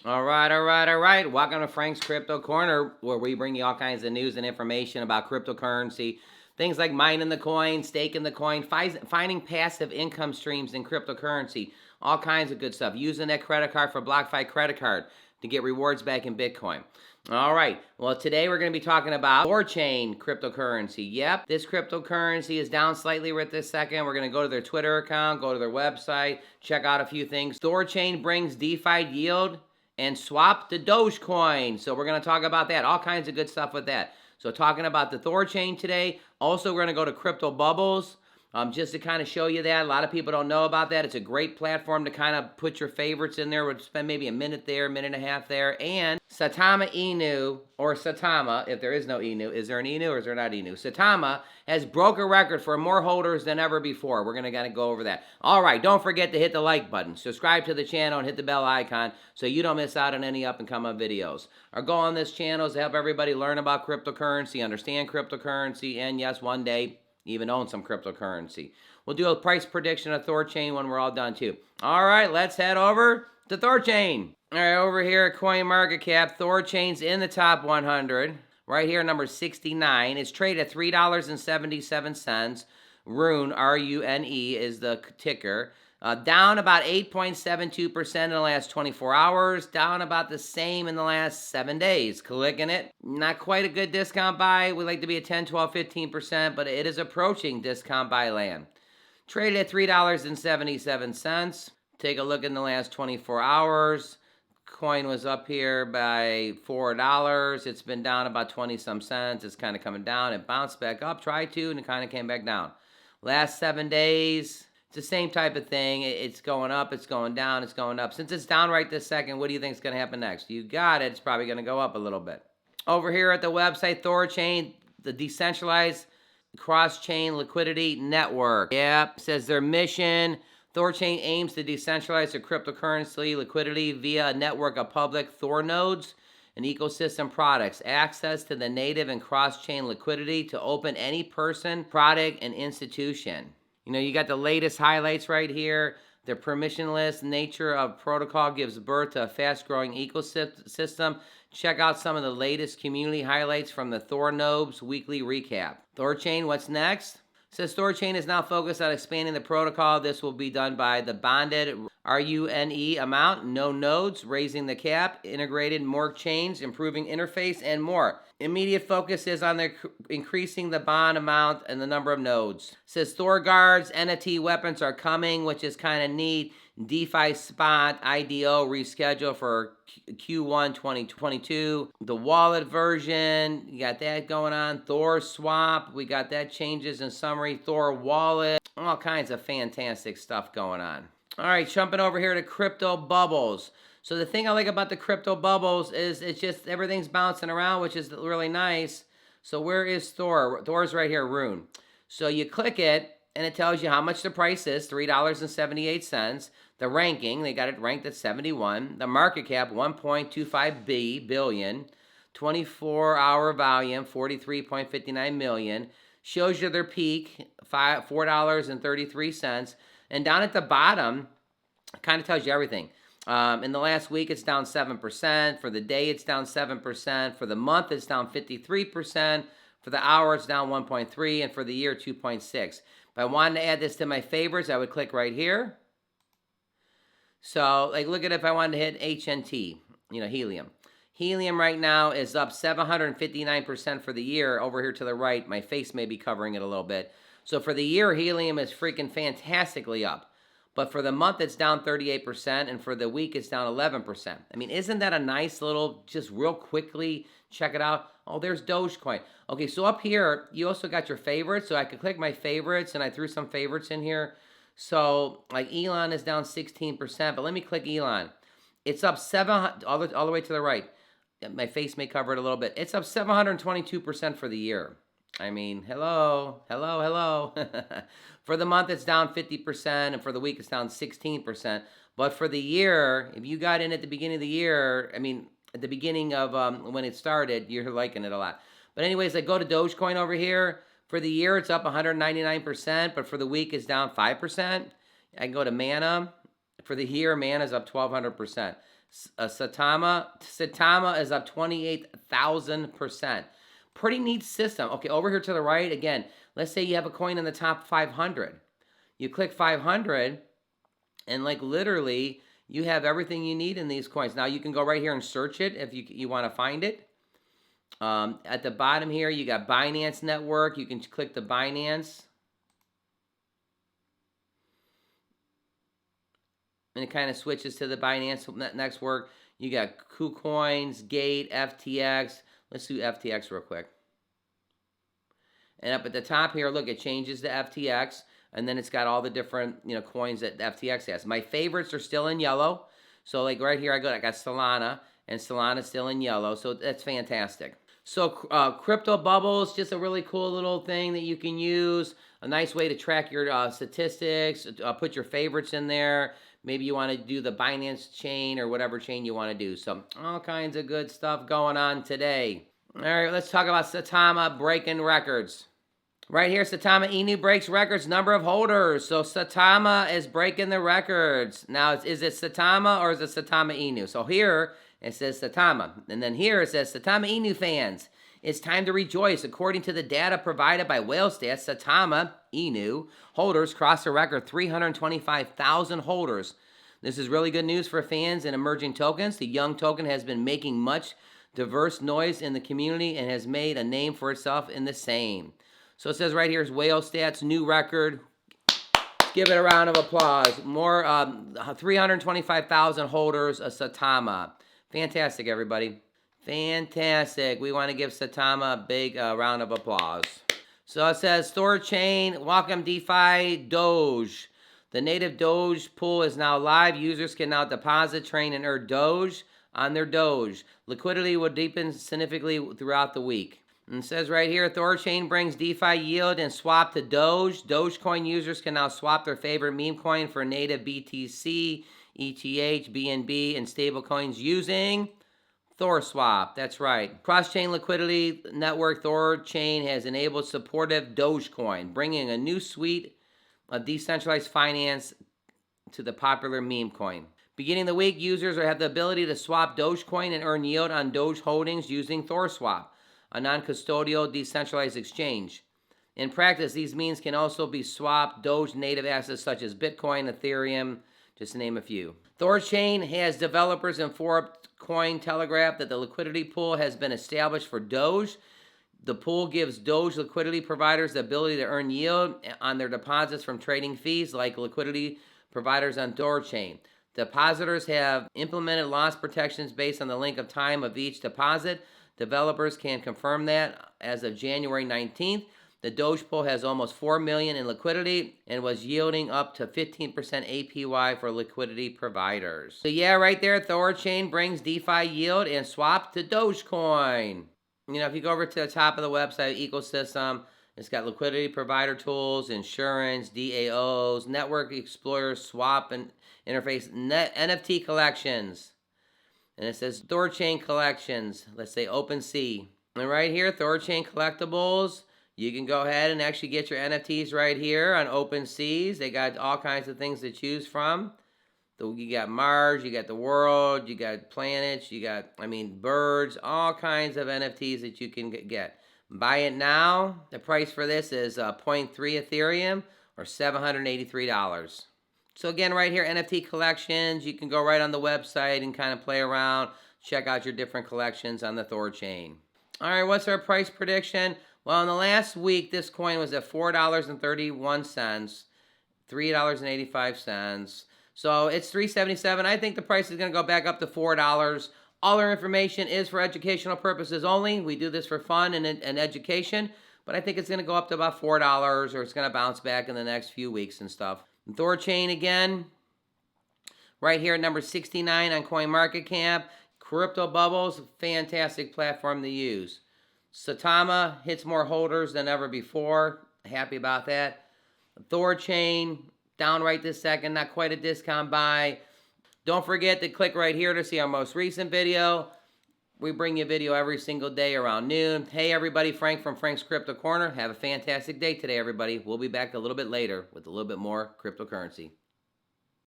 All right, all right, all right. Welcome to Frank's Crypto Corner, where we bring you all kinds of news and information about cryptocurrency. Things like mining the coin, staking the coin, finding passive income streams in cryptocurrency, all kinds of good stuff. Using that credit card for BlockFi credit card to get rewards back in Bitcoin. All right. Well, today we're going to be talking about Thorchain cryptocurrency. Yep, this cryptocurrency is down slightly right this second. We're going to go to their Twitter account, go to their website, check out a few things. Thorchain brings DeFi yield and swap to Dogecoin. So we're going to talk about that. All kinds of good stuff with that. So talking about the Thorchain today. Also, we're going to go to Crypto Bubbles. Just to kind of show you that. A lot of people don't know about that. It's a great platform to kind of put your favorites in there. We'll spend maybe a minute there, a minute and a half there. And Satama Inu, or Satama, if there is no Inu. Is there an Inu or is there not Inu? Satama has broke a record for more holders than ever before. We're going to go over that. All right, don't forget to hit the like button. Subscribe to the channel and hit the bell icon so you don't miss out on any up-and-coming videos. Our goal on this channel is to help everybody learn about cryptocurrency, understand cryptocurrency, and yes, one day, even own some cryptocurrency. We'll do a price prediction of Thorchain when we're all done too. All right, let's head over to Thorchain. All right, over here at CoinMarketCap, Thorchain's in the top 100. Right here, number 69. It's traded at $3.77. Rune, R-U-N-E, is the ticker. Down about 8.72% in the last 24 hours. Down about the same in the last 7 days. Clicking it. Not quite a good discount buy. We like to be at 10, 12, 15%, but it is approaching discount buy land. Traded at $3.77. Take a look in the last 24 hours. Coin was up here by $4. It's been down about 20 some cents. It's kind of coming down. It bounced back up, tried to, and it kind of came back down. Last 7 days, it's the same type of thing. It's going up, it's going down, it's going up. Since it's down right this second, what do you think is going to happen next? You got it. It's probably going to go up a little bit. Over here at the website, Thorchain, the decentralized cross-chain liquidity network. Yep, says their mission. Thorchain aims to decentralize the cryptocurrency liquidity via a network of public Thor nodes and ecosystem products, access to the native and cross-chain liquidity to open any person, product, and institution. You know, you got the latest highlights right here. The permissionless nature of protocol gives birth to a fast-growing ecosystem. Check out some of the latest community highlights from the Thor Nobes weekly recap. Thorchain, what's next? Says Thorchain is now focused on expanding the protocol. This will be done by the bonded RUNE amount, no nodes, raising the cap, integrated more chains, improving interface, and more. Immediate focus is on increasing the bond amount and the number of nodes. Says Thor guards, NFT weapons are coming, which is kind of neat. DeFi spot IDO rescheduled for Q1 2022. The wallet version, you got that going on. Thor swap, we got that changes in summary. Thor wallet, all kinds of fantastic stuff going on. All right, jumping over here to crypto bubbles. So the thing I like about the crypto bubbles is it's just everything's bouncing around, which is really nice. So where is Thor? Thor's right here, Rune. So you click it, and it tells you how much the price is, $3.78. The ranking, they got it ranked at 71. The market cap, 1.25 billion. 24-hour volume, 43.59 million. Shows you their peak, $4.33. And down at the bottom, it kind of tells you everything. In the last week, it's down 7%. For the day, it's down 7%. For the month, it's down 53%. For the hour, it's down 1.3. And for the year, 2.6. If I wanted to add this to my favorites, I would click right here. So, like, look at if I wanted to hit HNT, you know, helium. Helium right now is up 759% for the year. Over here to the right, my face may be covering it a little bit. So for the year, helium is freaking fantastically up. But for the month, it's down 38%, and for the week, it's down 11%. I mean, isn't that a nice little, just real quickly, check it out. Oh, there's Dogecoin. Okay, so up here, you also got your favorites. So I could click my favorites, and I threw some favorites in here. So, like, Elon is down 16%, but let me click Elon. It's up all the way to the right. My face may cover it a little bit. It's up 722% for the year. I mean, hello. For the month, it's down 50%, and for the week, it's down 16%. But for the year, if you got in at the beginning of the year, I mean, at the beginning of when it started, you're liking it a lot. But anyways, I go to Dogecoin over here. For the year, it's up 199%, but for the week, it's down 5%. I can go to Mana. For the year, Mana's up 1,200%. Satama is up 28,000%. Pretty neat system. Okay, over here to the right, again, let's say you have a coin in the top 500. You click 500, and like literally, you have everything you need in these coins. Now, you can go right here and search it if you want to find it. At the bottom here, you got Binance Network. You can click the Binance. And it kind of switches to the Binance network. You got KuCoins, Gate, FTX. Let's do FTX real quick. And up at the top here, look, it changes to FTX. And then it's got all the different, coins that FTX has. My favorites are still in yellow. So like right here, I got Solana. And Solana's still in yellow. So that's fantastic. So crypto bubbles, just a really cool little thing that you can use. A nice way to track your statistics. Put your favorites in there. Maybe you want to do the Binance chain or whatever chain you want to do. So all kinds of good stuff going on today. All right, let's talk about Satama breaking records. Right here, Satama Inu breaks records, number of holders. So Satama is breaking the records. Now, is it Satama or is it Satama Inu? So here, it says Satama. And then here, it says Satama Inu fans. It's time to rejoice. According to the data provided by WhaleStats, Satama Inu holders crossed a record 325,000 holders. This is really good news for fans and emerging tokens. The young token has been making much diverse noise in the community and has made a name for itself in the same. So it says right here is WhaleStats new record. Give it a round of applause. More 325,000 holders of Satama. Fantastic, everybody. Fantastic. We want to give Satama a big round of applause. So it says Thorchain, welcome DeFi Doge. The native Doge pool is now live. Users can now deposit, train, and earn Doge on their Doge. Liquidity will deepen significantly throughout the week. And it says right here, Thorchain brings DeFi yield and swap to Doge. Dogecoin users can now swap their favorite meme coin for native BTC, ETH, BNB, and stablecoins using ThorSwap. That's right. Cross-chain liquidity network Thorchain has enabled supportive Dogecoin, bringing a new suite of decentralized finance to the popular meme coin. Beginning the week, users will have the ability to swap Dogecoin and earn yield on Doge holdings using ThorSwap, a non-custodial decentralized exchange. In practice, these means can also be swapped Doge native assets such as Bitcoin, Ethereum, just to name a few. Thorchain has developers informed Cointelegraph that the liquidity pool has been established for Doge. The pool gives Doge liquidity providers the ability to earn yield on their deposits from trading fees like liquidity providers on Thorchain. Depositors have implemented loss protections based on the length of time of each deposit. Developers can confirm that as of January 19th, the Doge pool has almost 4 million in liquidity and was yielding up to 15% APY for liquidity providers. So yeah, right there, Thorchain brings DeFi yield and swap to Dogecoin. If you go over to the top of the website ecosystem, it's got liquidity provider tools, insurance, DAOs, network explorers, swap and interface, NFT collections. And it says Thorchain collections. Let's say OpenSea. And right here, Thorchain collectibles. You can go ahead and actually get your NFTs right here on OpenSeas. They got all kinds of things to choose from. You got Mars, you got the world, you got planets, you got, birds, all kinds of NFTs that you can get. Buy it now. The price for this is 0.3 Ethereum or $783. So again, right here, NFT collections. You can go right on the website and kind of play around, check out your different collections on the Thorchain. All right, what's our price prediction? Well, in the last week, this coin was at $4.31, $3.85. So it's $3.77. I think the price is going to go back up to $4. All our information is for educational purposes only. We do this for fun and education, but I think it's going to go up to about $4, or it's going to bounce back in the next few weeks and stuff. And Thorchain again, right here at number 69 on CoinMarketCap. Crypto Bubbles, fantastic platform to use. Satama hits more holders than ever before. Happy about that. Thorchain, down right this second, not quite a discount buy. Don't forget to click right here to see our most recent video. We bring you a video every single day around noon. Hey everybody, Frank from Frank's Crypto Corner. Have a fantastic day today, everybody. We'll be back a little bit later with a little bit more cryptocurrency.